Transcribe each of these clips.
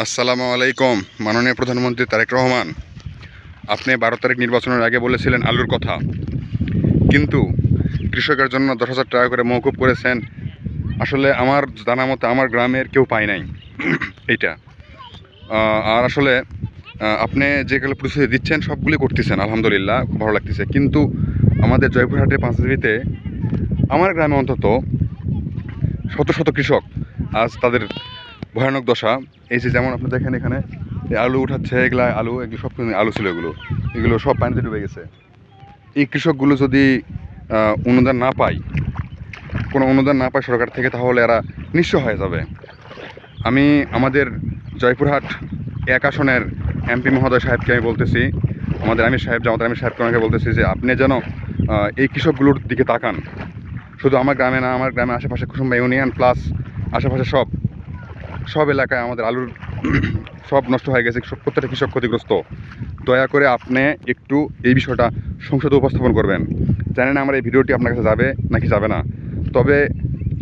আসসালামু আলাইকুম। মাননীয় প্রধানমন্ত্রী তারেক রহমান, আপনি 12 তারিখ নির্বাচনের আগে বলেছিলেন আলুর কথা, কিন্তু কৃষকের জন্য 10,000 টাকা করে মওকুফ করেছেন। আসলে আমার জানা মতো আমার গ্রামের কেউ পায় নাই এইটা। আর আসলে আপনি যেগুলো প্রস্তুতি দিচ্ছেন সবগুলি করতেছেন, আলহামদুলিল্লাহ, খুব ভালো লাগতেছে। কিন্তু আমাদের জয়পুরহাটে 5 আমার গ্রামে অন্তত শত শত কৃষক আজ তাদের ভয়ানক দশা। এই যে যেমন আপনি দেখেন এখানে আলু উঠাচ্ছে, এগুলো সব আলু ছিল, এগুলো সব পানিতে ডুবে গেছে। এই কৃষকগুলো যদি অনুদান না পায়, কোনো অনুদান না পায় সরকার থেকে, তাহলে এরা নিঃস্ব হয়ে যাবে। আমি আমাদের জয়পুরহাট 1 আসনের এমপি মহোদয় সাহেবকে আমি বলতেছি, আমাদের আমির সাহেবকে আমাকে বলতেছি যে আপনি যেন এই কৃষকগুলোর দিকে তাকান। শুধু আমার গ্রামে না, আমার গ্রামে আশেপাশে কুসুম্বা ইউনিয়ন প্লাস আশেপাশে সব এলাকায় আমাদের আলুর সব নষ্ট হয়ে গেছে, প্রত্যেকটা কৃষক ক্ষতিগ্রস্ত। দয়া করে আপনি একটু এই বিষয়টা সংসদে উপস্থাপন করবেন। জানি না আমার এই ভিডিওটি আপনার কাছে যাবে নাকি যাবে না, তবে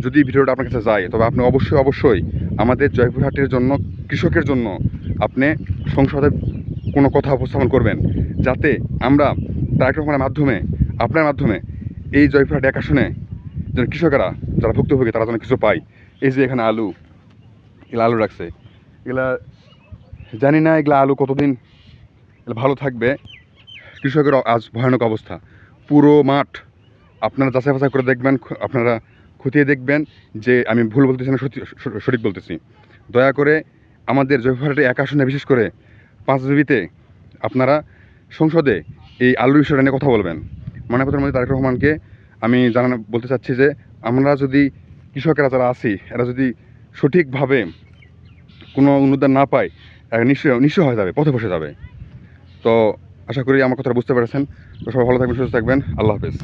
যদি ভিডিওটা আপনার কাছে যায় তবে আপনি অবশ্যই আমাদের জয়পুরহাটের জন্য, কৃষকের জন্য আপনি সংসদে কোনো কথা উপস্থাপন করবেন, যাতে আমরা তারেক রহমানের মাধ্যমে, আপনার মাধ্যমে এই জয়পুরহাট 1 আসনে যেন কৃষকেরা যারা ভুক্তভোগী তারা যেন কিছু পায়। এই যে এখানে এগুলো আলু রাখছে, এগুলা জানি না এগুলা আলু কতদিন ভালো থাকবে। কৃষকের আজ ভয়ানক অবস্থা। পুরো মাঠ আপনারা যাচাই বাছাই করে দেখবেন, আপনারা খতিয়ে দেখবেন যে আমি ভুল বলতেছি না সঠিক বলতেছি। দয়া করে আমাদের জয়পুরহাটে 1 আসনে, বিশেষ করে 5 আপনারা সংসদে এই আলুর বিষয়টা নিয়ে কথা বলবেন। মাননীয় প্রধানমন্ত্রী তারেক রহমানকে আমি বলতে চাচ্ছি যে আমরা যদি, কৃষকেরা যারা আছি, এরা যদি সঠিকভাবে কোনো অনুদান না পায়, নিঃস্ব হয়ে যাবে, পথে বসে যাবে। তো আশা করি আমার কথাটা বুঝতে পেরেছেন। তো সবাই ভালো থাকবেন, সুস্থ থাকবেন। আল্লাহ হাফেজ।